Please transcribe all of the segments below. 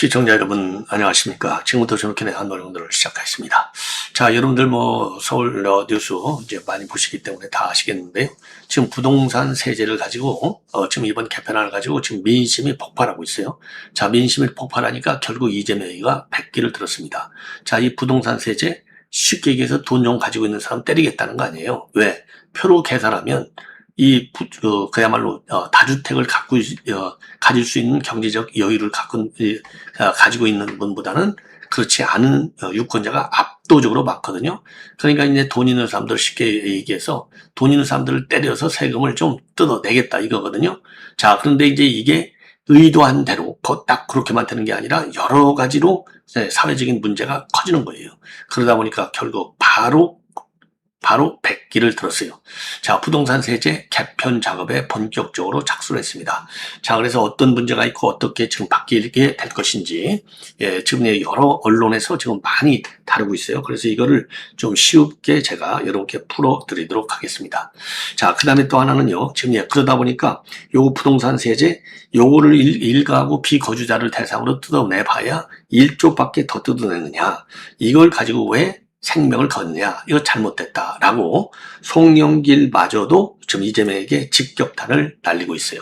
시청자 여러분 안녕하십니까. 지금부터 저렇게 한노령들을 시작하겠습니다. 자, 여러분들 서울 뉴스 이제 많이 보시기 때문에 다 아시겠는데요. 지금 부동산 세제를 가지고 지금 이번 개편안을 가지고 지금 민심이 폭발하고 있어요. 자, 민심이 폭발하니까 결국 이재명이가 백기를 들었습니다. 자, 이 부동산 세제 쉽게 얘기해서 돈 좀 가지고 있는 사람 때리겠다는 거 아니에요. 왜? 표로 계산하면 그야말로 다주택을 가질 수 있는 경제적 여유를 가지고 있는 분보다는 그렇지 않은 유권자가 압도적으로 많거든요. 그러니까 이제 돈 있는 사람들, 쉽게 얘기해서 돈 있는 사람들을 때려서 세금을 좀 뜯어내겠다 이거거든요. 자, 그런데 이제 이게 의도한 대로 딱 그렇게만 되는 게 아니라 여러 가지로 사회적인 문제가 커지는 거예요. 그러다 보니까 결국 바로 백기를 들었어요. 자, 부동산 세제 개편 작업에 본격적으로 착수를 했습니다. 자, 그래서 어떤 문제가 있고 어떻게 지금 바뀌게 될 것인지, 지금 여러 언론에서 지금 많이 다루고 있어요. 그래서 이거를 좀 쉽게 제가 여러분께 풀어드리도록 하겠습니다. 자, 그 다음에 또 하나는요, 지금 그러다 보니까 요거 부동산 세제, 요거를 일가구 비거주자를 대상으로 뜯어내봐야 1조밖에 더 뜯어내느냐. 이걸 가지고 왜 생명을 거느냐, 이거 잘못됐다라고 송영길마저도 지금 이재명에게 직격탄을 날리고 있어요.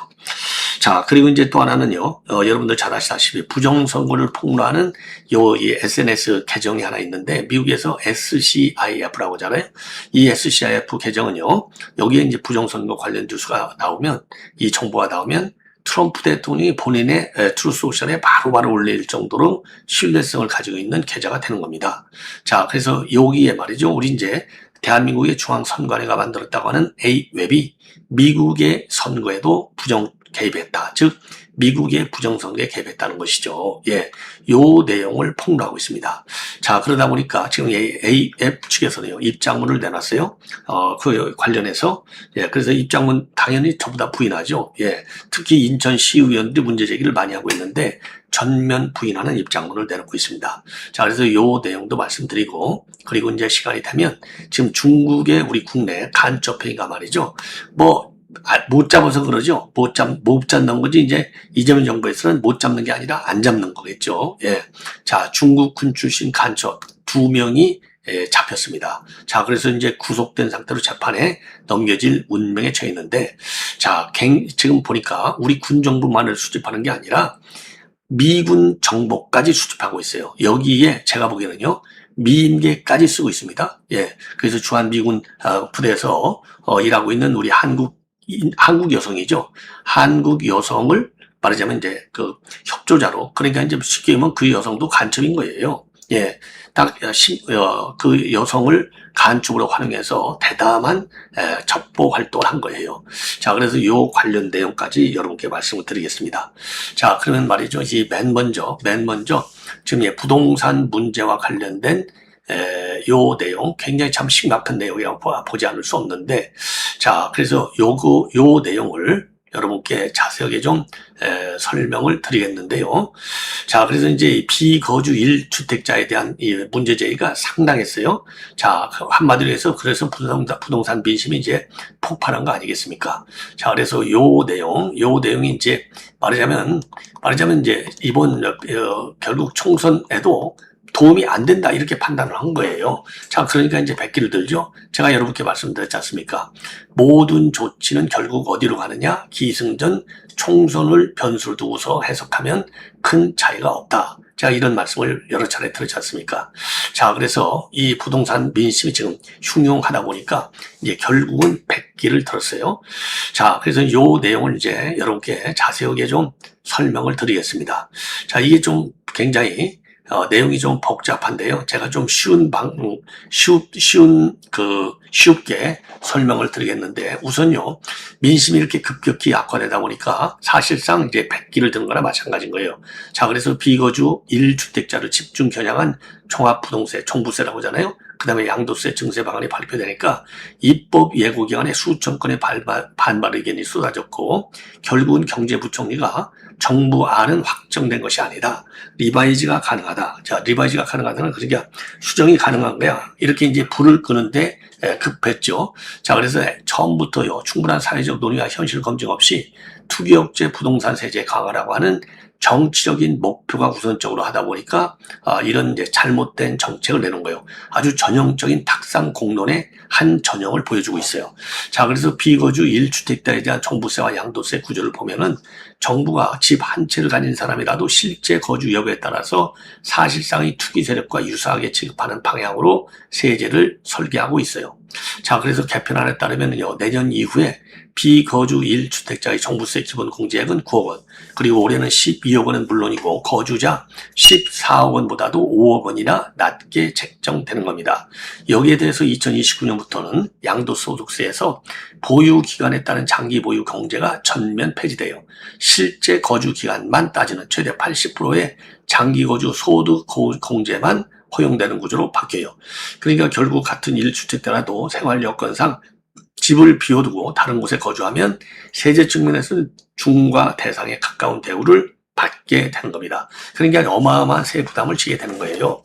자, 그리고 이제 또 하나는요, 여러분들 잘 아시다시피 부정선거를 폭로하는 이 SNS 계정이 하나 있는데, 미국에서 SCIF라고 하잖아요. 이 SCIF 계정은요, 여기에 이제 부정선거 관련 뉴스가 나오면, 이 정보가 나오면 트럼프 대통령이 본인의 트루소셜에 바로바로 올릴 정도로 신뢰성을 가지고 있는 계좌가 되는 겁니다. 자, 그래서 여기에 말이죠. 우리 이제 대한민국의 중앙선관위가 만들었다고 하는 A웹이 미국의 선거에도 부정 개입했다. 즉, 미국의 부정선거에 개입했다는 것이죠. 예, 요 내용을 폭로하고 있습니다. 자, 그러다 보니까 지금 A앱 측에서는요, 입장문을 내놨어요. 그 관련해서. 예, 그래서 입장문 당연히 전부 다 부인하죠. 예, 특히 인천시의원들이 문제 제기를 많이 하고 있는데, 전면 부인하는 입장문을 내놓고 있습니다. 자, 그래서 요 내용도 말씀드리고, 그리고 이제 시간이 되면, 지금 중국의 우리 국내 간첩회의가 말이죠. 못 잡아서 그러죠. 못 잡는 거지. 이제 이재명 정부에서는 못 잡는 게 아니라 안 잡는 거겠죠. 예. 자, 중국 군 출신 간첩 2명이 잡혔습니다. 자, 그래서 이제 구속된 상태로 재판에 넘겨질 운명에 처해 있는데, 자, 지금 보니까 우리 군 정보만을 수집하는 게 아니라 미군 정보까지 수집하고 있어요. 여기에 제가 보기에는요, 미인계까지 쓰고 있습니다. 예. 그래서 주한 미군 부대에서 일하고 있는 우리 한국 여성이죠. 한국 여성을 말하자면 이제 그 협조자로, 그러니까 이제 쉽게 얘기하면 그 여성도 간첩인 거예요. 예. 그 여성을 간첩으로 활용해서 대담한 첩보 활동을 한 거예요. 자, 그래서 요 관련 내용까지 여러분께 말씀을 드리겠습니다. 자, 그러면 말이죠. 맨 먼저 지금 부동산 문제와 관련된 요 내용 굉장히 참 심각한 내용이라고 보지 않을 수 없는데, 자, 그래서 요 내용을 여러분께 자세하게 좀 설명을 드리겠는데요. 자, 그래서 이제 비거주 1주택자에 대한 이 문제 제기가 상당했어요. 자, 한마디로 해서 그래서 부동산 민심이 이제 폭발한 거 아니겠습니까? 자, 그래서 요 내용이 이제 말하자면 이제 이번 결국 총선에도 도움이 안 된다, 이렇게 판단을 한 거예요. 자, 그러니까 이제 백기를 들죠. 제가 여러분께 말씀드렸지 않습니까? 모든 조치는 결국 어디로 가느냐? 기승전 총선을 변수를 두고서 해석하면 큰 차이가 없다. 제가 이런 말씀을 여러 차례 드렸지 않습니까? 자, 그래서 이 부동산 민심이 지금 흉흉하다 보니까 이제 결국은 백기를 들었어요. 자, 그래서 요 내용을 이제 여러분께 자세하게 좀 설명을 드리겠습니다. 자, 이게 좀 굉장히 내용이 좀 복잡한데요. 제가 좀 쉽게 설명을 드리겠는데, 우선요, 민심이 이렇게 급격히 악화되다 보니까 사실상 이제 백기를 든 거나 마찬가지인 거예요. 자, 그래서 비거주 1주택자를 집중 겨냥한 종합부동세, 종부세라고 하잖아요. 그 다음에 양도세 증세 방안이 발표되니까 입법 예고기간에 수천 건의 반발 의견이 쏟아졌고, 결국은 경제부총리가 정부안은 확정된 것이 아니다. 리바이즈가 가능하다. 자, 리바이즈가 가능하다는 그러니까 수정이 가능한 거야. 이렇게 이제 불을 끄는데 급했죠. 자, 그래서 처음부터요, 충분한 사회적 논의와 현실 검증 없이 투기업체 부동산 세제 강화라고 하는 정치적인 목표가 우선적으로 하다 보니까 이런 이제 잘못된 정책을 내는 거예요. 아주 전형적인 탁상 공론의 한 전형을 보여주고 있어요. 자, 그래서 비거주 1주택자에 대한 종부세와 양도세 구조를 보면은 정부가 집 한 채를 가진 사람이라도 실제 거주 여부에 따라서 사실상의 투기 세력과 유사하게 취급하는 방향으로 세제를 설계하고 있어요. 자, 그래서 개편안에 따르면요, 내년 이후에 비거주 1주택자의 종부세 기본 공제액은 9억 원, 그리고 올해는 12억 원은 물론이고 거주자 14억 원보다도 5억 원이나 낮게 책정되는 겁니다. 여기에 대해서 2029년부터는 양도소득세에서 보유 기간에 따른 장기 보유 공제가 전면 폐지돼요. 실제 거주 기간만 따지는 최대 80%의 장기 거주 소득 공제만 허용되는 구조로 바뀌어요. 그러니까 결국 같은 1주택자라도 생활 여건상 집을 비워두고 다른 곳에 거주하면 세제 측면에서는 중과 대상에 가까운 대우를 받게 되는 겁니다. 그러니까 어마어마한 세 부담을 지게 되는 거예요.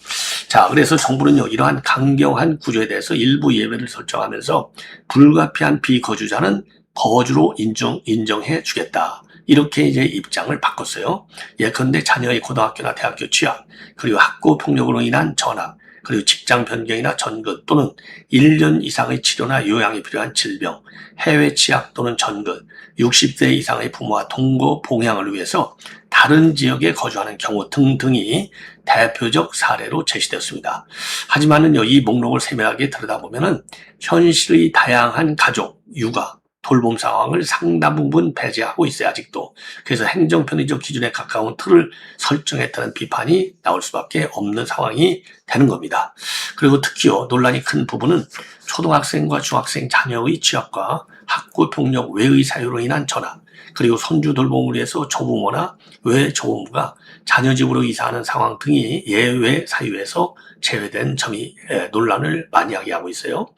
자, 그래서 정부는요, 이러한 강경한 구조에 대해서 일부 예외를 설정하면서 불가피한 비거주자는 거주로 인정해 주겠다. 이렇게 이제 입장을 바꿨어요. 예컨대 자녀의 고등학교나 대학교 취학, 그리고 학교 폭력으로 인한 전학, 그리고 직장 변경이나 전근 또는 1년 이상의 치료나 요양이 필요한 질병, 해외 취학 또는 전근, 60세 이상의 부모와 동거 봉양을 위해서 다른 지역에 거주하는 경우 등등이 대표적 사례로 제시되었습니다. 하지만은요, 이 목록을 세밀하게 들여다보면은 현실의 다양한 가족, 육아, 돌봄 상황을 상당 부분 배제하고 있어요, 아직도. 그래서 행정편의적 기준에 가까운 틀을 설정했다는 비판이 나올 수밖에 없는 상황이 되는 겁니다. 그리고 특히요, 논란이 큰 부분은 초등학생과 중학생 자녀의 취업과 학교 폭력 외의 사유로 인한 전학, 그리고 손주 돌봄을 위해서 조부모나 외조부모가 자녀 집으로 이사하는 상황 등이 예외 사유에서 제외된 점이 논란을 많이 하게 하고 있어요.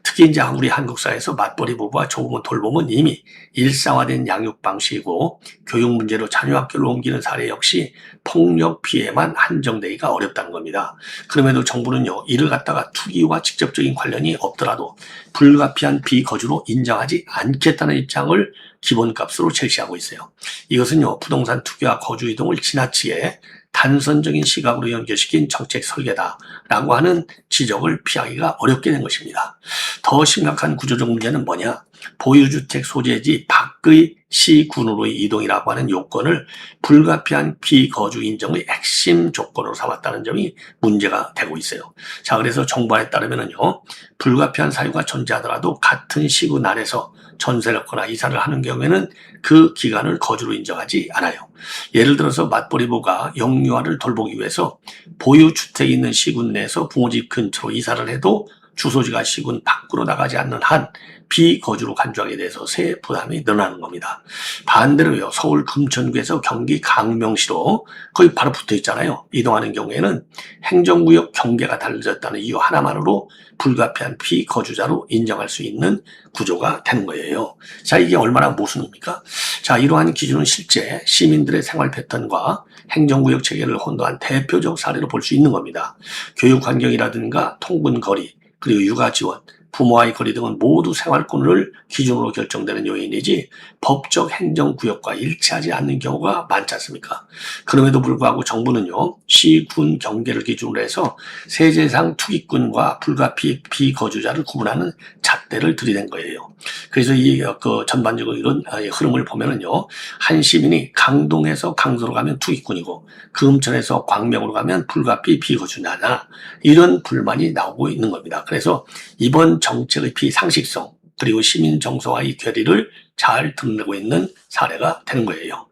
특히 이제 우리 한국 사회에서 맞벌이 부부와 조부모 돌봄은 이미 일상화된 양육 방식이고 교육 문제로 자녀 학교를 옮기는 사례 역시 폭력 피해만 한정되기가 어렵다는 겁니다. 그럼에도 정부는요, 이를 갖다가 투기와 직접적인 관련이 없더라도 불가피한 비거주로 인정하지 않겠다는 입장을 기본값으로 제시하고 있어요. 이것은요, 부동산 투기와 거주 이동을 지나치게 단선적인 시각으로 연결시킨 정책 설계다라고 하는 지적을 피하기가 어렵게 된 것입니다. 더 심각한 구조적 문제는 뭐냐? 보유주택 소재지 밖의 시군으로의 이동이라고 하는 요건을 불가피한 비거주 인정의 핵심 조건으로 삼았다는 점이 문제가 되고 있어요. 자, 그래서 정부안에 따르면은요, 불가피한 사유가 존재하더라도 같은 시군 안에서 전세를 얻거나 이사를 하는 경우에는 그 기간을 거주로 인정하지 않아요. 예를 들어서 맞벌이부가 영유아를 돌보기 위해서 보유주택이 있는 시군 내에서 부모 집 근처로 이사를 해도 주소지가 시군 밖으로 나가지 않는 한 비거주로 간주하게 돼서 세 부담이 늘어나는 겁니다. 반대로요, 서울 금천구에서 경기 강명시로 거의 바로 붙어 있잖아요. 이동하는 경우에는 행정구역 경계가 달라졌다는 이유 하나만으로 불가피한 비거주자로 인정할 수 있는 구조가 되는 거예요. 자, 이게 얼마나 모순입니까? 자, 이러한 기준은 실제 시민들의 생활 패턴과 행정구역 체계를 혼도한 대표적 사례로 볼 수 있는 겁니다. 교육 환경이라든가 통근 거리, 그리고 육아 지원, 부모와의 거리 등은 모두 생활권을 기준으로 결정되는 요인이지 법적 행정구역과 일치하지 않는 경우가 많지 않습니까? 그럼에도 불구하고 정부는요, 시군 경계를 기준으로 해서 세제상 투기꾼과 불가피 비거주자를 구분하는 잣대를 들이댄 거예요. 그래서 이 전반적으로 이런 흐름을 보면은요, 한 시민이 강동에서 강서로 가면 투기꾼이고 금천에서 광명으로 가면 불가피 비거주자나 이런 불만이 나오고 있는 겁니다. 그래서 이번 정책의 비상식성 그리고 시민 정서와의 괴리를 잘 드러내고 있는 사례가 되는 거예요.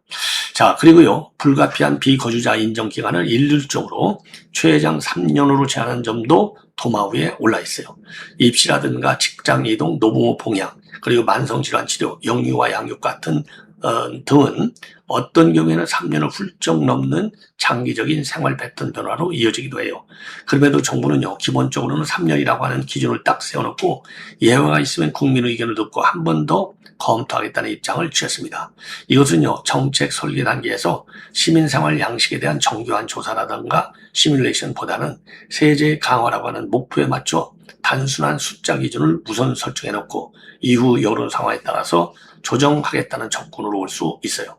자, 그리고요, 불가피한 비거주자 인정 기간을 일률적으로 최장 3년으로 제한한 점도 도마 위에 올라 있어요. 입시라든가 직장 이동, 노부모 봉양, 그리고 만성질환 치료, 영유아 양육 같은 등은 어떤 경우에는 3년을 훌쩍 넘는 장기적인 생활 패턴 변화로 이어지기도 해요. 그럼에도 정부는요, 기본적으로는 3년이라고 하는 기준을 딱 세워놓고 예외가 있으면 국민의 의견을 듣고 한 번 더 검토하겠다는 입장을 취했습니다. 이것은요, 정책 설계 단계에서 시민생활 양식에 대한 정교한 조사라든가 시뮬레이션보다는 세제 강화라고 하는 목표에 맞춰 단순한 숫자 기준을 우선 설정해놓고 이후 여론 상황에 따라서 조정하겠다는 접근으로 올 수 있어요.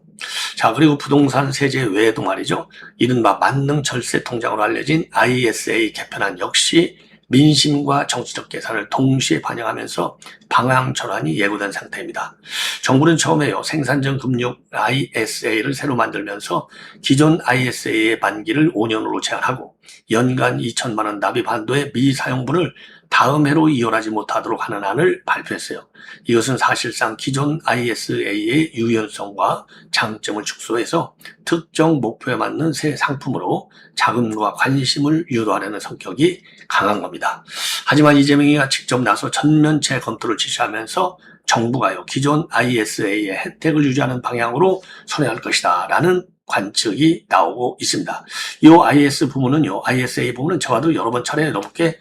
자, 그리고 부동산 세제 외에도 말이죠. 이른바 만능 절세 통장으로 알려진 ISA 개편안 역시 민심과 정치적 계산을 동시에 반영하면서 방향 전환이 예고된 상태입니다. 정부는 처음에요, 생산적 금융 ISA를 새로 만들면서 기존 ISA의 만기를 5년으로 제한하고 연간 2천만 원 납입 한도의 미사용분을 다음 해로 이혼하지 못하도록 하는 안을 발표했어요. 이것은 사실상 기존 ISA의 유연성과 장점을 축소해서 특정 목표에 맞는 새 상품으로 자금과 관심을 유도하려는 성격이 강한 겁니다. 하지만 이재명이가 직접 나서 전면체 검토를 지시하면서 정부가요, 기존 ISA의 혜택을 유지하는 방향으로 선회할 것이다 라는 관측이 나오고 있습니다. 이 ISA 부분은 저와도 여러 번 차례 넘게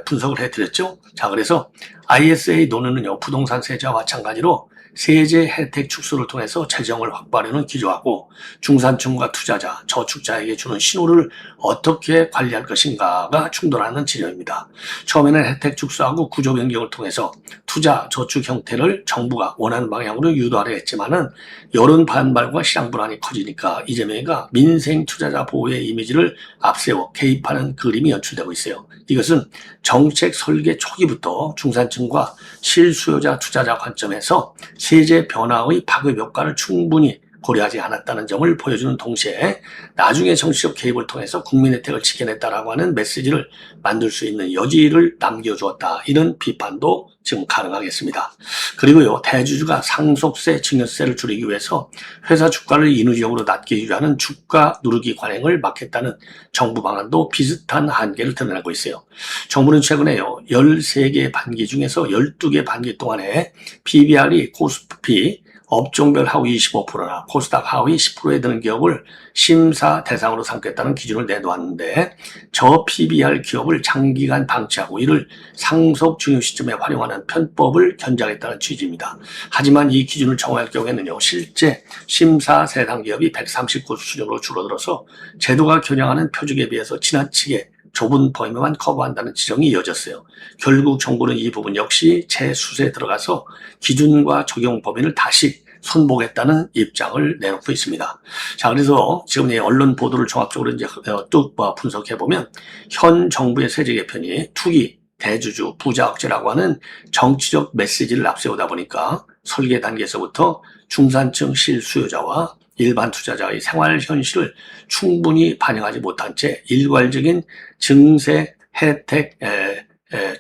분석을 해드렸죠. 자, 그래서 ISA 논의는요, 부동산 세제와 마찬가지로 세제 혜택 축소를 통해서 재정을 확보하려는 기조하고 중산층과 투자자, 저축자에게 주는 신호를 어떻게 관리할 것인가가 충돌하는 지점입니다. 처음에는 혜택 축소하고 구조 변경을 통해서 투자, 저축 형태를 정부가 원하는 방향으로 유도하려 했지만은 여론 반발과 시장 불안이 커지니까 이재명이가 민생 투자자 보호의 이미지를 앞세워 개입하는 그림이 연출되고 있어요. 이것은 정책 설계 초기부터 중산층과 실수요자 투자자 관점에서 세제 변화의 파급 효과를 충분히 고려하지 않았다는 점을 보여주는 동시에 나중에 정치적 개입을 통해서 국민 혜택을 지켜냈다라고 하는 메시지를 만들 수 있는 여지를 남겨주었다. 이런 비판도 지금 가능하겠습니다. 그리고요, 대주주가 상속세, 증여세를 줄이기 위해서 회사 주가를 인위적으로 낮게 유지하는 주가 누르기 관행을 막겠다는 정부 방안도 비슷한 한계를 드러내고 있어요. 정부는 최근에요, 13개 반기 중에서 12개 반기 동안에 PBR이 코스피 업종별 하위 25%나 코스닥 하위 10%에 드는 기업을 심사 대상으로 삼겠다는 기준을 내놓았는데 저 PBR 기업을 장기간 방치하고 이를 상속 중요 시점에 활용하는 편법을 견제하겠다는 취지입니다. 하지만 이 기준을 정할 경우에는요, 실제 심사 대상 기업이 139 수준으로 줄어들어서 제도가 겨냥하는 표준에 비해서 지나치게 좁은 범위만 커버한다는 지적이 이어졌어요. 결국 정부는 이 부분 역시 재수세에 들어가서 기준과 적용 범위를 다시 손보겠다는 입장을 내놓고 있습니다. 자, 그래서 지금 언론 보도를 종합적으로 이제 쭉 분석해 보면 현 정부의 세제 개편이 투기, 대주주, 부자 억제라고 하는 정치적 메시지를 앞세우다 보니까 설계 단계에서부터 중산층 실수요자와 일반 투자자의 생활 현실을 충분히 반영하지 못한 채 일괄적인 증세 혜택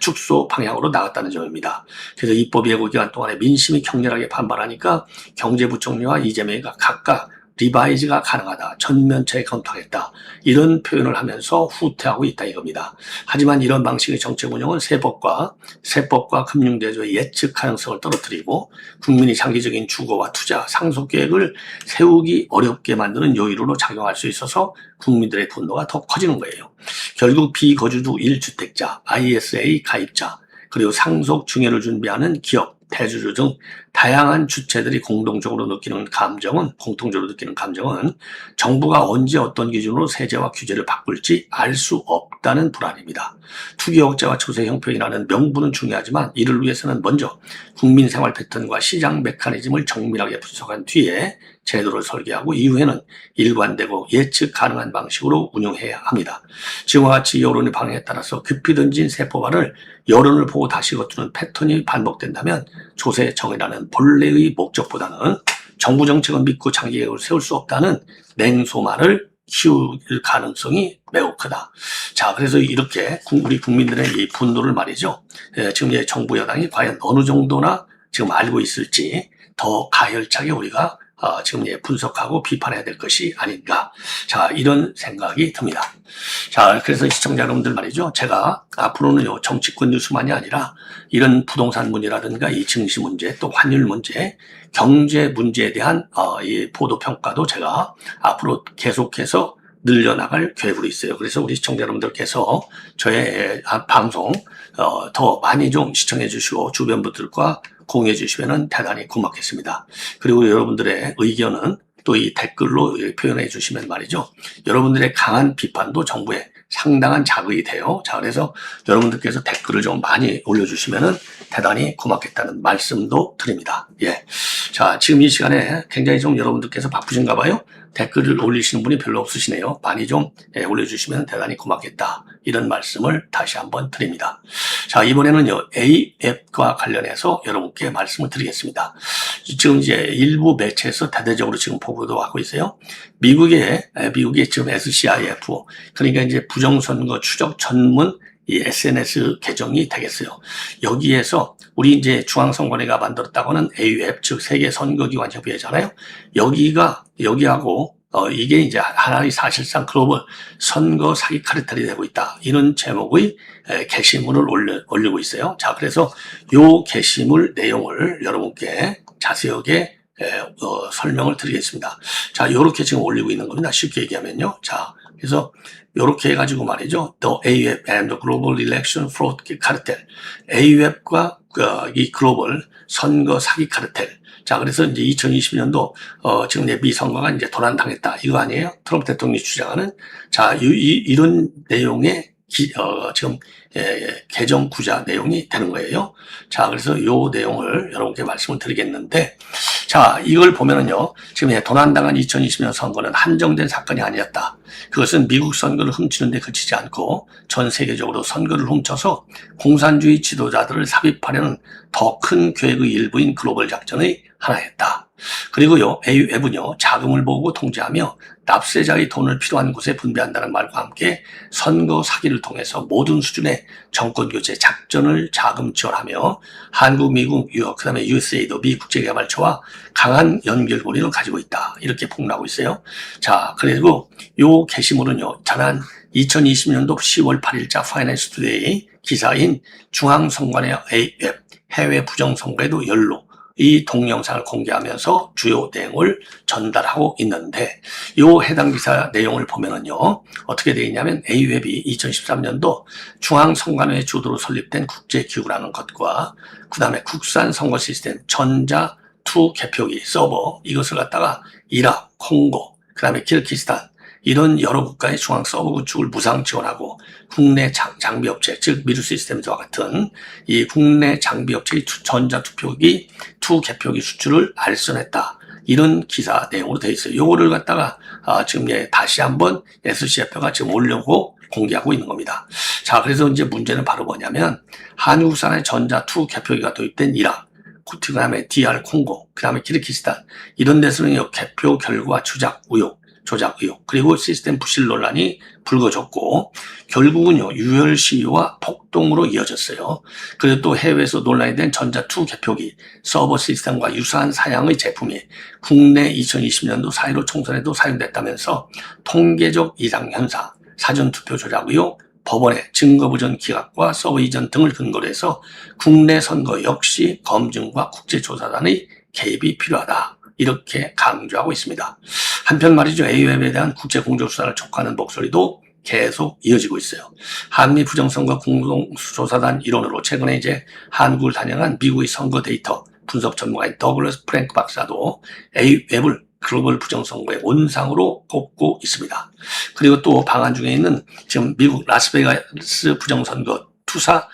축소 방향으로 나갔다는 점입니다. 그래서 입법 예고 기간 동안에 민심이 격렬하게 반발하니까 경제부총리와 이재명이가 각각 리바이즈가 가능하다, 전면체 검토하겠다 이런 표현을 하면서 후퇴하고 있다 이겁니다. 하지만 이런 방식의 정책 운영은 세법과 금융대조의 예측 가능성을 떨어뜨리고 국민이 장기적인 주거와 투자, 상속 계획을 세우기 어렵게 만드는 요인으로 작용할 수 있어서 국민들의 분노가 더 커지는 거예요. 결국 비거주주 1주택자, ISA 가입자, 그리고 상속 증여를 준비하는 기업, 대주주 등 다양한 주체들이 공통적으로 느끼는 감정은 정부가 언제 어떤 기준으로 세제와 규제를 바꿀지 알 수 없다는 불안입니다. 투기 억제와 조세 형평이라는 명분은 중요하지만 이를 위해서는 먼저 국민 생활 패턴과 시장 메커니즘을 정밀하게 분석한 뒤에 제도를 설계하고 이후에는 일관되고 예측 가능한 방식으로 운영해야 합니다. 지금과 같이 여론의 방향에 따라서 급히 던진 세법안을 여론을 보고 다시 거두는 패턴이 반복된다면 조세 정의라는 본래의 목적보다는 정부 정책을 믿고 장기 계획을 세울 수 없다는 냉소만을 키울 가능성이 매우 크다. 자, 그래서 이렇게 우리 국민들의 이 분노를 말이죠. 지금 정부 여당이 과연 어느 정도나 지금 알고 있을지 더 가열차게 우리가 지금 분석하고 비판해야 될 것이 아닌가. 자, 이런 생각이 듭니다. 자, 그래서 시청자 여러분들 말이죠. 제가 앞으로는요, 정치권 뉴스만이 아니라 이런 부동산 문제라든가 이 증시 문제, 또 환율 문제, 경제 문제에 대한 이 보도 평가도 제가 앞으로 계속해서 늘려나갈 계획으로 있어요. 그래서 우리 시청자 여러분들께서 저의 방송 더 많이 좀 시청해 주시고 주변 분들과 공유해 주시면 대단히 고맙겠습니다. 그리고 여러분들의 의견은 또 이 댓글로 표현해 주시면 말이죠. 여러분들의 강한 비판도 정부에 상당한 자극이 돼요. 자, 그래서 여러분들께서 댓글을 좀 많이 올려주시면은 대단히 고맙겠다는 말씀도 드립니다. 예. 자, 지금 이 시간에 굉장히 좀 여러분들께서 바쁘신가 봐요. 댓글을 올리시는 분이 별로 없으시네요. 많이 좀 올려주시면 대단히 고맙겠다. 이런 말씀을 다시 한번 드립니다. 자, 이번에는요, AF과 관련해서 여러분께 말씀을 드리겠습니다. 지금 이제 일부 매체에서 대대적으로 지금 보고도 하고 있어요. 미국의 지금 SCIF, 그러니까 이제 부정선거 추적 전문 이 SNS 계정이 되겠어요. 여기에서 우리 이제 중앙선관위가 만들었다고는 AUF, 즉 세계선거기관협의회잖아요. 여기하고 이게 이제 하나의 사실상 글로벌 선거 사기 카르텔이 되고 있다. 이런 제목의 게시물을 올리고 있어요. 자, 그래서 요 게시물 내용을 여러분께 자세하게 설명을 드리겠습니다. 자, 요렇게 지금 올리고 있는 겁니다. 쉽게 얘기하면요. 자, 그래서 요렇게 해가지고 말이죠. The AUF and the Global Election Fraud Cartel. AUF과 이 글로벌 선거 사기 카르텔. 자, 그래서 이제 2020년도, 지금 이제 미 선거가 이제 도난당했다. 이거 아니에요? 트럼프 대통령이 주장하는. 자, 이런 내용의 지금, 개정 구자 내용이 되는 거예요. 자, 그래서 요 내용을 여러분께 말씀을 드리겠는데, 자, 이걸 보면은요, 지금 도난당한 2020년 선거는 한정된 사건이 아니었다. 그것은 미국 선거를 훔치는 데 그치지 않고 전 세계적으로 선거를 훔쳐서 공산주의 지도자들을 삽입하려는 더 큰 계획의 일부인 글로벌 작전의 하나였다. 그리고요, AUF은요, 자금을 모으고 통제하며 납세자의 돈을 필요한 곳에 분배한다는 말과 함께 선거 사기를 통해서 모든 수준의 정권 교체 작전을 자금 지원하며 한국, 미국, 유럽, 그 다음에 USAID, 미 국제개발처와 강한 연결고리를 가지고 있다. 이렇게 폭로하고 있어요. 자, 그리고 요 게시물은요, 지난 2020년도 10월 8일자 파이낸스 투데이 기사인 중앙선관위 AF 해외 부정선거에도 연루 이 동영상을 공개하면서 주요 내용을 전달하고 있는데 요 해당 기사 내용을 보면은요 어떻게 되어 있냐면 AUF이 2013년도 중앙선관위의 주도로 설립된 국제기구라는 것과 그 다음에 국산 선거 시스템 전자2 개표기 서버 이것을 갖다가 이라크, 콩고, 그 다음에 키르기스탄 이런 여러 국가의 중앙 서버 구축을 무상 지원하고 국내 장비업체, 즉 미르 시스템즈와 같은 이 국내 장비업체의 전자투표기, 투개표기 수출을 알선했다. 이런 기사 내용으로 되어 있어요. 요거를 갖다가 지금 다시 한번 SCF가 지금 올려고 공개하고 있는 겁니다. 자, 그래서 이제 문제는 바로 뭐냐면 한국산의 전자2 개표기가 도입된 이라크, 그 다음에 DR 콩고, 그 다음에 키르기스탄 이런 데서는 개표 결과 조작 의혹, 그리고 시스템 부실 논란이 불거졌고, 결국은요, 유혈 시위와 폭동으로 이어졌어요. 그리고 또 해외에서 논란이 된 전자2 개표기, 서버 시스템과 유사한 사양의 제품이 국내 2020년도 4.15 총선에도 사용됐다면서 통계적 이상 현상, 사전투표 조작 의혹, 법원의 증거부전 기각과 서버 이전 등을 근거로 해서 국내 선거 역시 검증과 국제조사단의 개입이 필요하다. 이렇게 강조하고 있습니다. 한편 말이죠. AUF에 대한 국제공조수사를 촉구하는 목소리도 계속 이어지고 있어요. 한미 부정선거 공동조사단 일원으로 최근에 이제 한국을 다녀간 미국의 선거 데이터 분석 전문가인 더글러스 프랭크 박사도 AUF를 글로벌 부정선거의 온상으로 꼽고 있습니다. 그리고 또 방한 중에 있는 지금 미국 라스베가스 부정선거 투사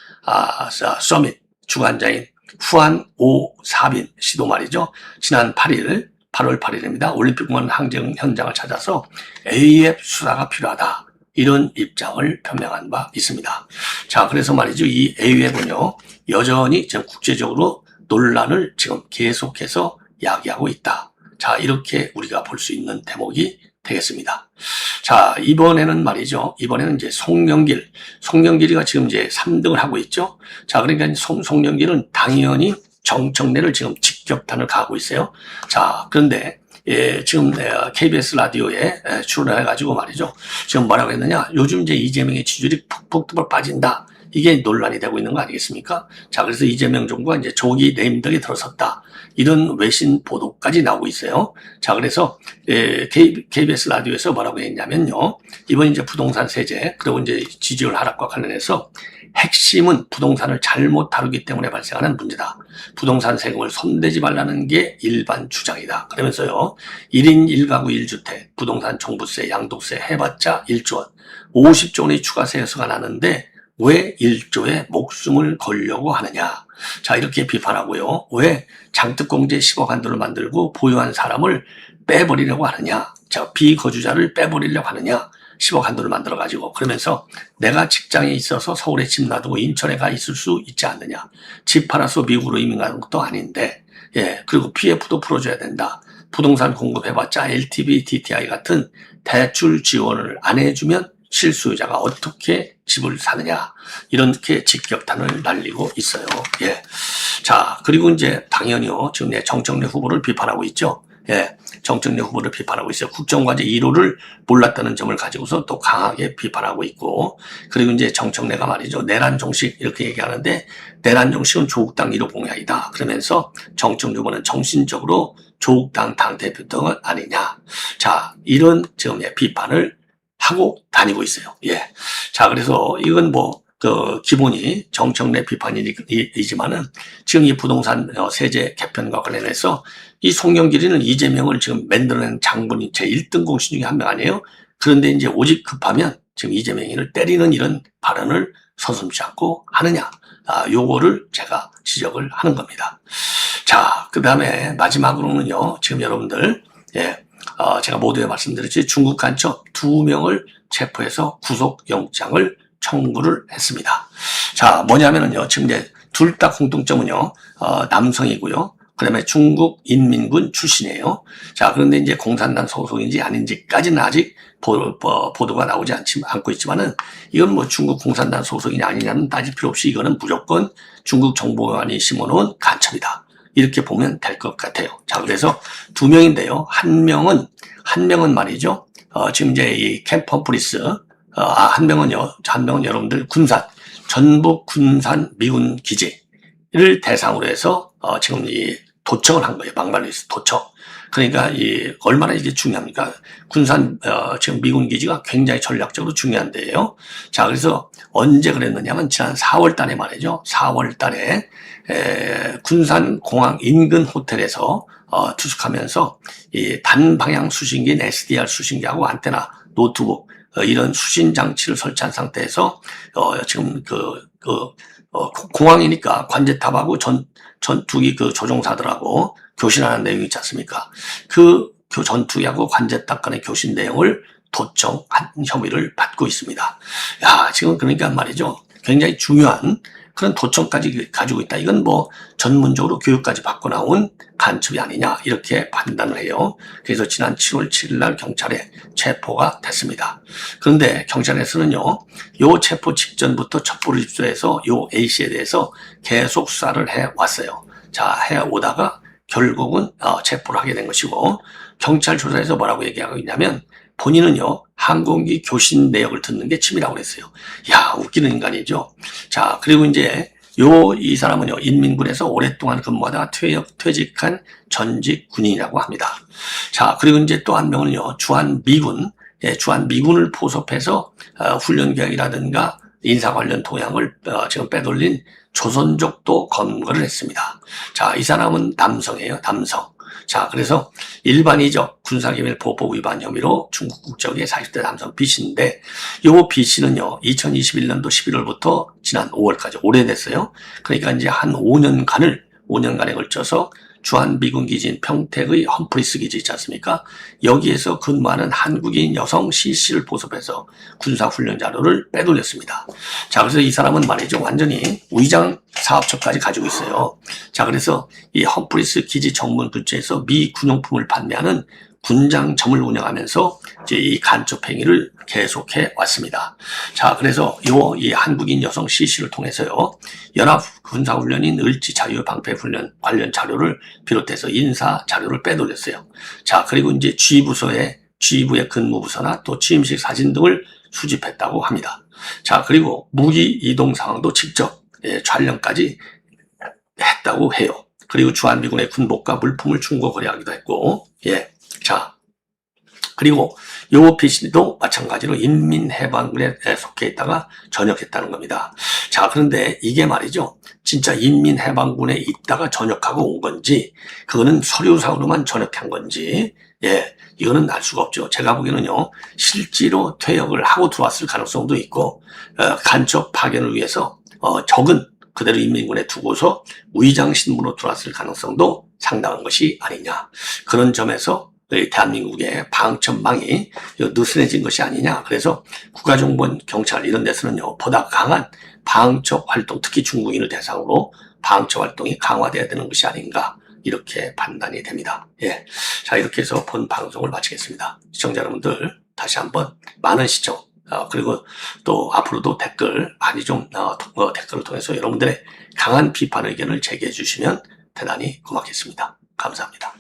서밋 주관자인 후안 오 사빈 씨도 말이죠. 지난 8월 8일입니다. 올림픽공원 항쟁 현장을 찾아서 AUF 수사가 필요하다. 이런 입장을 표명한 바 있습니다. 자, 그래서 말이죠. 이 AUF는요, 여전히 지금 국제적으로 논란을 지금 계속해서 야기하고 있다. 자, 이렇게 우리가 볼 수 있는 대목이 되겠습니다. 자, 이번에는 말이죠. 이번에는 이제 송영길이가 지금 이제 3등을 하고 있죠. 자, 그러니까 송영길은 당연히 정청래를 지금 직격탄을 가하고 있어요. 자, 그런데 지금 KBS 라디오에 출연을 해가지고 말이죠. 지금 뭐라고 했느냐. 요즘 이제 이재명의 지지율이 푹푹 빠진다. 이게 논란이 되고 있는 거 아니겠습니까? 자, 그래서 이재명 정부가 이제 조기 내임덕에 들어섰다. 이런 외신 보도까지 나오고 있어요. 자, 그래서 KBS 라디오에서 뭐라고 했냐면요. 이번 이제 부동산 세제 그리고 이제 지지율 하락과 관련해서 핵심은 부동산을 잘못 다루기 때문에 발생하는 문제다. 부동산 세금을 손대지 말라는 게 일반 주장이다. 그러면서요, 1인 1가구 1주택, 부동산 종부세, 양도세 해봤자 1조 원, 50조 원의 추가세에서가 나는데 왜 1조에 목숨을 걸려고 하느냐. 자, 이렇게 비판하고요. 왜 장특공제 10억 한도를 만들고 보유한 사람을 빼버리려고 하느냐. 자, 비거주자를 빼버리려고 하느냐. 10억 한도를 만들어가지고. 그러면서 내가 직장에 있어서 서울에 집 놔두고 인천에 가 있을 수 있지 않느냐. 집 팔아서 미국으로 이민 가는 것도 아닌데, 예, 그리고 PF도 풀어줘야 된다. 부동산 공급해봤자 LTV, DTI 같은 대출 지원을 안 해주면 실수요자가 어떻게 집을 사느냐. 이렇게 직격탄을 날리고 있어요. 예. 자, 그리고 이제 당연히요. 지금 정청래 후보를 비판하고 있죠. 예. 정청래 후보를 비판하고 있어요. 국정과제 1호를 몰랐다는 점을 가지고서 또 강하게 비판하고 있고, 그리고 이제 정청래가 말이죠. 내란 종식 이렇게 얘기하는데, 내란 종식은 조국당 1호 공약이다. 그러면서 정청래 후보는 정신적으로 조국당 당대표등 아니냐. 자, 이런 지금 비판을 하고 다니고 있어요. 예. 자, 그래서 이건 기본이 정청래 비판이지만은 지금 이 부동산 세제 개편과 관련해서 이 송영길이는 이재명을 지금 만들어낸 장본인 제 1등 공신 중에 한 명 아니에요? 그런데 이제 오직 급하면 지금 이재명이를 때리는 이런 발언을 서슴지 않고 하느냐. 요거를 제가 지적을 하는 겁니다. 자, 그 다음에 마지막으로는요, 지금 여러분들, 예. 제가 모두에 말씀드렸지 중국 간첩 2명을 체포해서 구속영장을 청구를 했습니다. 자, 뭐냐면은요, 지금 이제 둘 다 공통점은요, 남성이고요. 그 다음에 중국 인민군 출신이에요. 자, 그런데 이제 공산당 소속인지 아닌지까지는 아직 보도가 나오지 않고 있지만은 이건 중국 공산당 소속이냐 아니냐는 따질 필요 없이 이거는 무조건 중국 정보원이 심어놓은 간첩이다. 이렇게 보면 될 것 같아요. 자, 그래서 2명인데요. 한 명은 말이죠. 지금 이제 이 캠프 험프리스, 한 명은 여러분들 전북 군산 미군 기지를 대상으로 해서, 지금 이 도청을 한 거예요. 막말리스 도청. 그러니까 얼마나 이게 중요합니까? 군산, 지금 미군 기지가 굉장히 전략적으로 중요한 데예요. 자, 그래서 언제 그랬느냐면 지난 4월 달에 말이죠. 4월 달에, 군산 공항 인근 호텔에서, 투숙하면서 이 단방향 수신기인 SDR 수신기하고 안테나, 노트북, 이런 수신 장치를 설치한 상태에서, 지금 공항이니까 관제탑하고 전투기 조종사들하고 교신하는 내용이 있지 않습니까? 그 전투기하고 관제탑 간의 교신 내용을 도청한 혐의를 받고 있습니다. 야, 지금 그러니까 말이죠. 굉장히 중요한 그런 도청까지 가지고 있다. 이건 전문적으로 교육까지 받고 나온 간첩이 아니냐 이렇게 판단을 해요. 그래서 지난 7월 7일 날 경찰에 체포가 됐습니다. 그런데 경찰에서는요, 요 체포 직전부터 첩보를 입수해서 요 A씨에 대해서 계속 수사를 해왔어요. 자, 해오다가 결국은 체포를 하게 된 것이고, 경찰 조사에서 뭐라고 얘기하고 있냐면 본인은요, 항공기 교신 내역을 듣는 게 취미라고 그랬어요. 야, 웃기는 인간이죠. 자, 그리고 이제 이 사람은요, 인민군에서 오랫동안 근무하다가 퇴직한 전직 군인이라고 합니다. 자, 그리고 이제 또 한 명은요, 주한미군을 포섭해서 훈련 계획이라든가 인사 관련 동향을 지금 빼돌린 조선족도 검거를 했습니다. 자, 이 사람은 남성이에요, 남성. 자, 그래서 일반이적 군사기밀 보호법 위반 혐의로 중국 국적의 40대 남성 B씨인데, 요 B씨는요, 2021년도 11월부터 지난 5월까지 오래됐어요. 그러니까 이제 한 5년간에 걸쳐서 주한미군 기지인 평택의 험프리스 기지 있지 않습니까? 여기에서 근무하는 한국인 여성 C씨를 보섭해서 군사훈련 자료를 빼돌렸습니다. 자, 그래서 이 사람은 말이죠, 완전히 위장 사업처까지 가지고 있어요. 자, 그래서 이 험프리스 기지 정문 근처에서 미 군용품을 판매하는 군장점을 운영하면서 이제 이 간첩 행위를 계속해 왔습니다. 자, 그래서 이 한국인 여성 C씨를 통해서요, 연합 군사훈련인 을지 자유방패훈련 관련 자료를 비롯해서 인사 자료를 빼돌렸어요. 자, 그리고 이제 G부의 근무부서나 또 취임식 사진 등을 수집했다고 합니다. 자, 그리고 무기 이동 상황도 직접 촬영까지 했다고 해요. 그리고 주한미군의 군복과 물품을 중고 거래하기도 했고, 예. 자, 그리고 요 B씨도 마찬가지로 인민해방군에 속해 있다가 전역했다는 겁니다. 자, 자, 그런데 이게 말이죠. 진짜 인민해방군에 있다가 전역하고 온 건지, 그거는 서류상으로만 전역한 건지, 예, 이거는 알 수가 없죠. 제가 보기에는요, 실제로 퇴역을 하고 들어왔을 가능성도 있고, 간첩 파견을 위해서, 적은 그대로 인민군에 두고서 위장 신분으로 들어왔을 가능성도 상당한 것이 아니냐. 그런 점에서 대한민국의 방첩망이 느슨해진 것이 아니냐. 그래서 국가정보원, 경찰 이런 데서는요, 보다 강한 방첩 활동, 특히 중국인을 대상으로 방첩 활동이 강화돼야 되는 것이 아닌가. 이렇게 판단이 됩니다. 예. 자, 이렇게 해서 본 방송을 마치겠습니다. 시청자 여러분들, 다시 한번 많은 시청, 그리고 또 앞으로도 댓글 많이 좀, 댓글을 통해서 여러분들의 강한 비판 의견을 제기해 주시면 대단히 고맙겠습니다. 감사합니다.